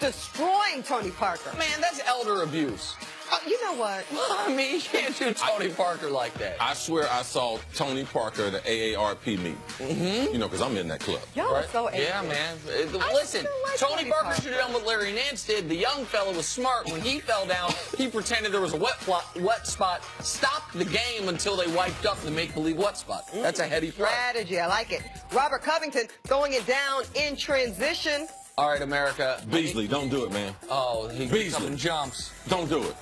destroying Tony Parker. Man, that's elder abuse. You know what? I mean, you can't do Tony Parker like that. I swear I saw Tony Parker at the AARP meeting. You know, because I'm in that club. Y'all are so angry. Yeah, man. Listen, like Tony Parker should have done what Larry Nance did. The young fella was smart. When he fell down, he pretended there was a wet spot, stopped the game until they wiped up the make-believe wet spot. That's a heady play. Strategy, I like it. Robert Covington throwing it down in transition. All right, America. Beasley, don't do it, man. Oh, he gets up and jumps. Don't do it.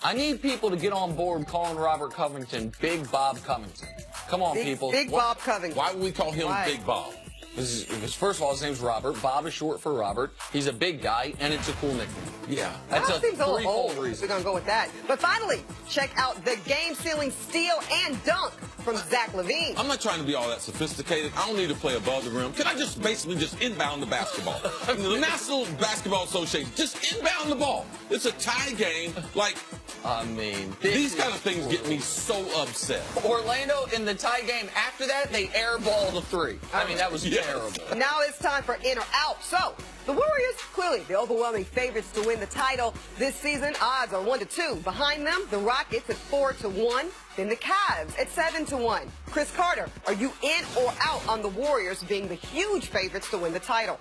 I need people to get on board calling Robert Covington Big Bob Covington. Come on, people. Big Bob Covington. Why would we call him Big Bob? Because first of all, his name's Robert. Bob is short for Robert. He's a big guy, and it's a cool nickname. Yeah. That's a seems a little old. reason. We're going to go with that. But finally, check out the game-sealing steal and dunk from Zach LaVine. I'm not trying to be all that sophisticated. I don't need to play above the rim. Can I just basically just inbound the basketball? The National Basketball Association, just inbound the ball. It's a tie game. Like, I mean, these kind of things get me so upset. Orlando, in the tie game after that, they airballed a three. I mean, that was terrible. Now it's time for in or out. So, the Warriors, clearly the overwhelming favorites to win the title this season. Odds are 1-2. Behind them, the Rockets at 4-1. Then the Cavs at 7-1. Chris Carter, are you in or out on the Warriors being the huge favorites to win the title?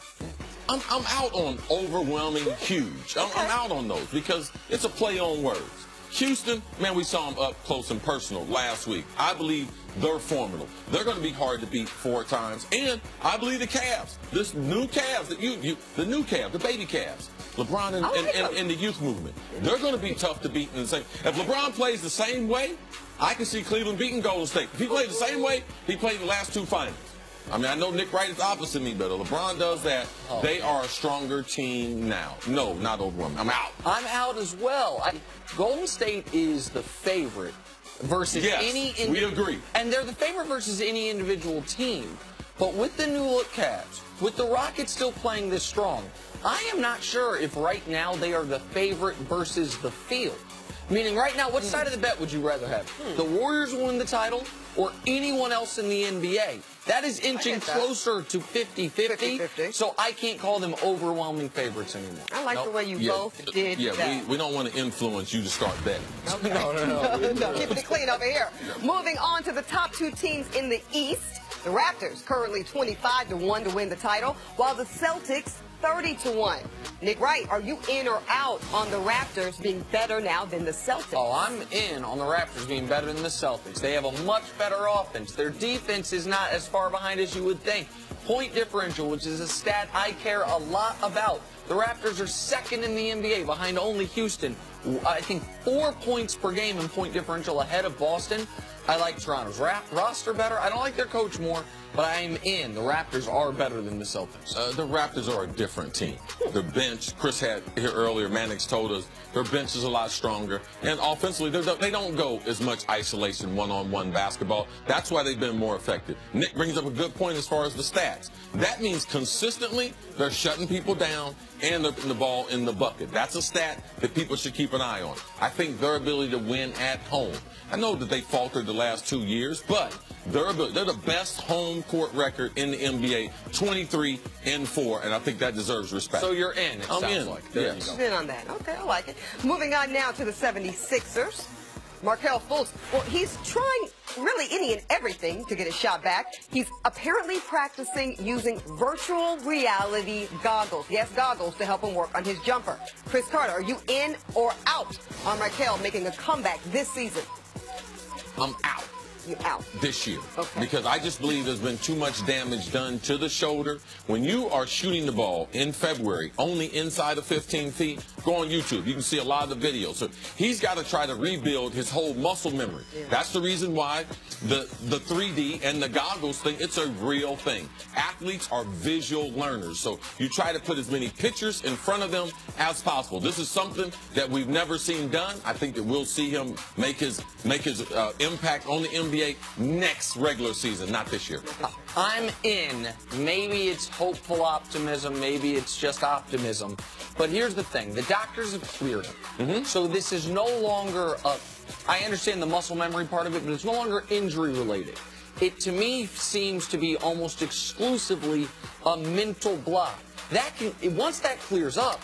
I'm out on overwhelming huge. I'm out on those because it's a play on words. Houston, man, we saw them up close and personal last week. I believe they're formidable. They're going to be hard to beat 4 times. And I believe the Cavs, this new Cavs, the new Cavs, the baby Cavs, LeBron and the youth movement, they're going to be tough to beat in the same. If LeBron plays the same way, I can see Cleveland beating Golden State. If he played the same way he played the last 2 finals. I mean, I know Nick Wright is opposite me, but if LeBron does that, they are a stronger team now. No, not overwhelming. I'm out. I'm out as well. Golden State is the favorite versus any individual. We agree. And they're the favorite versus any individual team. But with the new look Cavs, with the Rockets still playing this strong, I am not sure if right now they are the favorite versus the field. Meaning right now, what side of the bet would you rather have? The Warriors win the title or anyone else in the NBA? That is inching closer to 50-50, so I can't call them overwhelming favorites anymore. I like the way you both did that. We don't want to influence you to start betting. Okay. No, keeping it clean over here. Moving on to the top 2 teams in the East. The Raptors currently 25-1 to win the title, while the Celtics 30-1. Nick Wright, are you in or out on the Raptors being better now than the Celtics? Oh, I'm in on the Raptors being better than the Celtics. They have a much better offense. Their defense is not as far behind as you would think. Point differential, which is a stat I care a lot about. The Raptors are second in the NBA behind only Houston. I think 4 points per game in point differential ahead of Boston. I like Toronto's roster better. I don't like their coach more, but I'm in. The Raptors are better than the Celtics. The Raptors are a different team. Their bench, Chris had here earlier, Mannix told us, their bench is a lot stronger. And offensively, they don't go as much isolation, one-on-one basketball. That's why they've been more effective. Nick brings up a good point as far as the stats. That means consistently they're shutting people down and they're putting the ball in the bucket. That's a stat that people should keep an eye on. I think their ability to win at home. I know that they faltered the last 2 years, but they're the best home court record in the NBA, 23-4, and I think that deserves respect. So you're in, it sounds like. There you go. In on that. Okay, I like it. Moving on now to the 76ers. Markelle Fultz, well, he's trying really any and everything to get his shot back. He's apparently practicing using virtual reality goggles. Yes, goggles to help him work on his jumper. Chris Carter, are you in or out on Markelle making a comeback this season? I'm out. You're out. This year. Okay. Because I just believe there's been too much damage done to the shoulder. When you are shooting the ball in February, only inside of 15 feet, go on YouTube. You can see a lot of the videos. So he's got to try to rebuild his whole muscle memory. Yeah. That's the reason why the 3D and the goggles thing, it's a real thing. Athletes are visual learners. So you try to put as many pictures in front of them as possible. This is something that we've never seen done. I think that we'll see him make his impact on the NBA next regular season, not this year. I'm in. Maybe it's hopeful optimism, maybe it's just optimism. But here's the thing. The doctors have cleared him. So this is no longer I understand the muscle memory part of it, but it's no longer injury related. It, to me, seems to be almost exclusively a mental block. Once that clears up,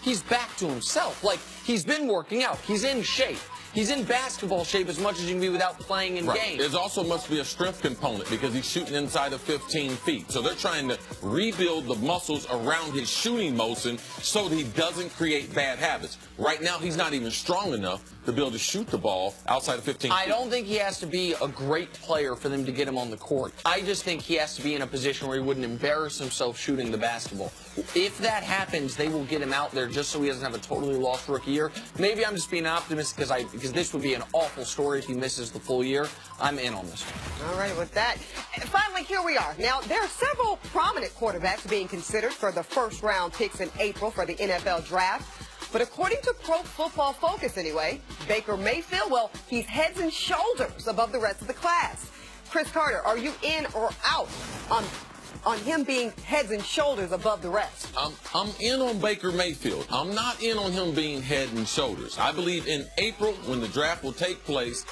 he's back to himself. Like, he's been working out. He's in shape. He's in basketball shape as much as you can be without playing in games. There's also must be a strength component because he's shooting inside of 15 feet. So they're trying to rebuild the muscles around his shooting motion so that he doesn't create bad habits. Right now, he's not even strong enough to be able to shoot the ball outside of 15 feet. I don't think he has to be a great player for them to get him on the court. I just think he has to be in a position where he wouldn't embarrass himself shooting the basketball. If that happens, they will get him out there just so he doesn't have a totally lost rookie year. Maybe I'm just being an optimist because this would be an awful story if he misses the full year. I'm in on this one. All right, with that. And finally, here we are. Now, there are several prominent quarterbacks being considered for the first-round picks in April for the NFL draft. But according to Pro Football Focus, anyway, Baker Mayfield, well, he's heads and shoulders above the rest of the class. Chris Carter, are you in or out on him being heads and shoulders above the rest? I'm in on Baker Mayfield. I'm not in on him being head and shoulders. I believe in April, when the draft will take place,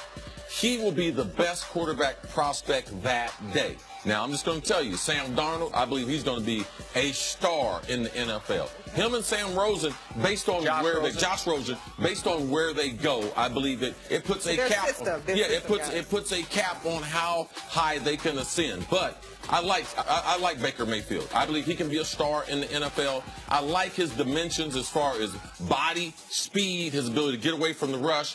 he will be the best quarterback prospect that day. Now, I'm just going to tell you, Sam Darnold, I believe he's going to be a star in the NFL. Him and Sam Rosen, based on Josh Rosen, based on where they go, I believe that it puts a cap. It puts a cap on how high they can ascend. But I like Baker Mayfield. I believe he can be a star in the NFL. I like his dimensions as far as body, speed, his ability to get away from the rush,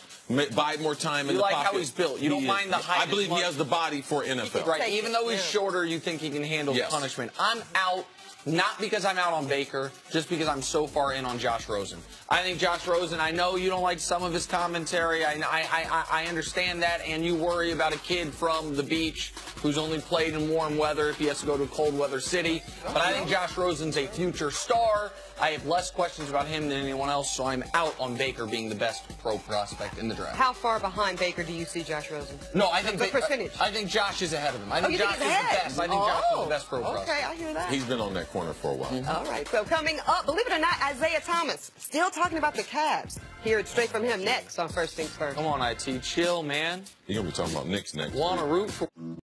buy more time in the pocket. You like how he's built. You don't mind the height. I believe he has the body for NFL. Right. Even though he's shorter, you think he can handle the punishment. I'm out. Not because I'm out on Baker, just because I'm so far in on Josh Rosen. I think Josh Rosen, I know you don't like some of his commentary. I understand that, and you worry about a kid from the beach who's only played in warm weather if he has to go to a cold weather city. But I think Josh Rosen's a future star. I have less questions about him than anyone else, so I'm out on Baker being the best pro prospect in the draft. How far behind Baker do you see Josh Rosen? No, I think the percentage. I think Josh is ahead of him. I think Josh is the best. I think Josh is the best pro prospect. Okay, I hear that. He's been on that corner for a while. All right, so coming up, believe it or not, Isaiah Thomas, still talking about the Cavs. Hear it straight from him next on First Things First. Come on, IT, chill, man. You're going to be talking about Knicks next. Want to root for...